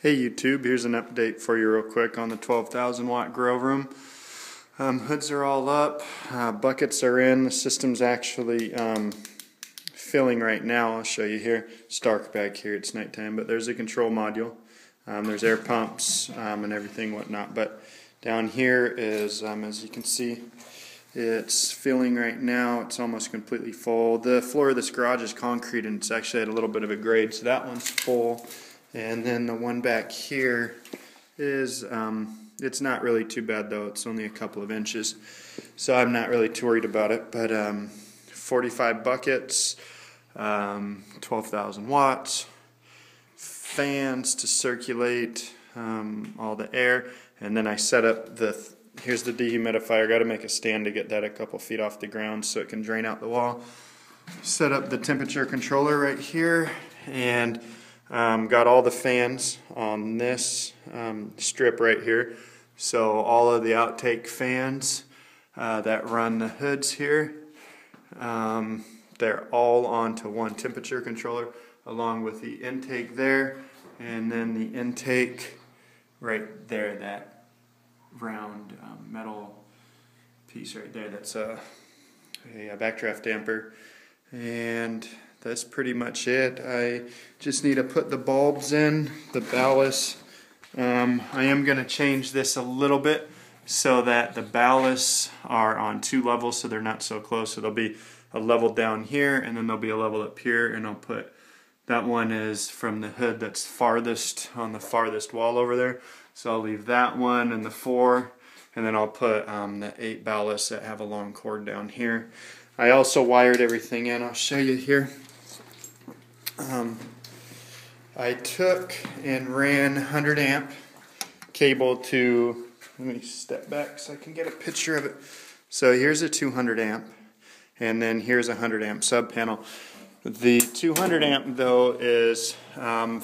Hey YouTube, here's an update for you real quick on the 12,000 watt grow room. Hoods are all up, buckets are in, the system's actually filling right now. I'll show you here. It's dark back here, it's nighttime, but there's a control module. There's air pumps and everything whatnot, but down here is, as you can see, it's filling right now. It's almost completely full. The floor of this garage is concrete and it's actually at a little bit of a grade, so that one's full. And then the one back here is, it's not really too bad though, it's only a couple of inches, so I'm not really too worried about it. But 45 buckets, 12,000 watts, fans to circulate all the air, and then I set up here's the dehumidifier. Got to make a stand to get that a couple feet off the ground so it can drain out the wall. Set up the temperature controller right here, and got all the fans on this strip right here. So all of the outtake fans that run the hoods here, they're all onto one temperature controller, along with the intake there, and then the intake right there, that round metal piece right there, that's a backdraft damper. And that's pretty much it. I just need to put the bulbs in, the ballast. I am going to change this a little bit so that the ballasts are on two levels so they're not so close. So there'll be a level down here and then there'll be a level up here, and I'll put, that one is from the hood that's farthest on the farthest wall over there. So I'll leave that one and the 4, and then I'll put the 8 ballasts that have a long cord down here. I also wired everything in. I'll show you here. I took and ran 100 amp cable to, let me step back so I can get a picture of it. So here's a 200 amp, and then here's a 100 amp sub panel. The 200 amp though is from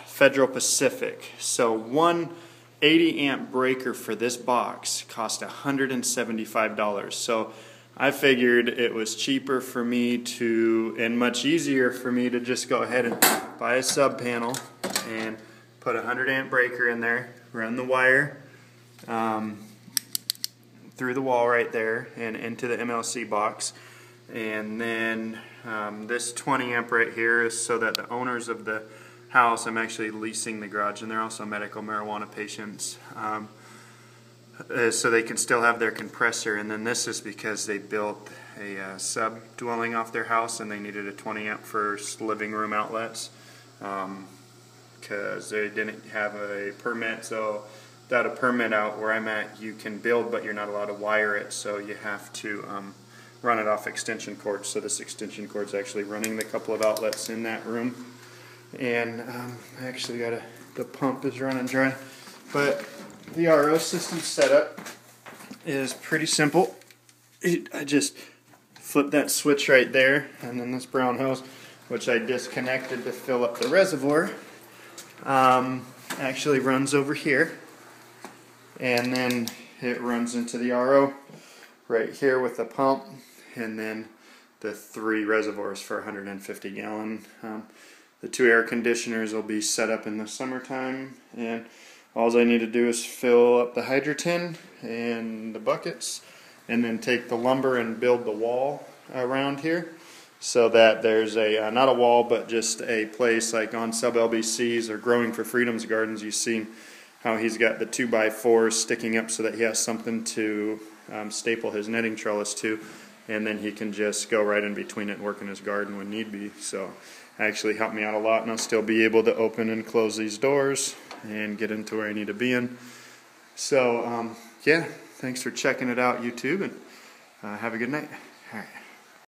Federal Pacific. So one 80 amp breaker for this box cost $175. So I figured it was cheaper for me to, and much easier for me to just go ahead and buy a sub panel and put a 100 amp breaker in there, run the wire through the wall right there and into the MLC box. And then this 20 amp right here is so that the owners of the house, I'm actually leasing the garage, and they're also medical marijuana patients, so they can still have their compressor. And then this is because they built a sub dwelling off their house and they needed a 20 amp for living room outlets because they didn't have a permit. So without a permit out where I'm at, you can build but you're not allowed to wire it, so you have to run it off extension cords. So this extension cord is actually running the couple of outlets in that room. And I actually got the pump is running dry. But the RO system setup is pretty simple. I just flip that switch right there, and then this brown hose, which I disconnected to fill up the reservoir, actually runs over here, and then it runs into the RO right here with the pump, and then the 3 reservoirs for 150 gallon. The 2 air conditioners will be set up in the summertime, and all I need to do is fill up the hydro tin and the buckets, and then take the lumber and build the wall around here so that there's a, not a wall, but just a place like on sub LBCs or Growing for Freedom's gardens. You've seen how he's got the 2x4s sticking up so that he has something to staple his netting trellis to, and then he can just go right in between it and work in his garden when need be. So actually helped me out a lot, and I'll still be able to open and close these doors and get into where I need to be in. So yeah, thanks for checking it out, YouTube, and have a good night. All right.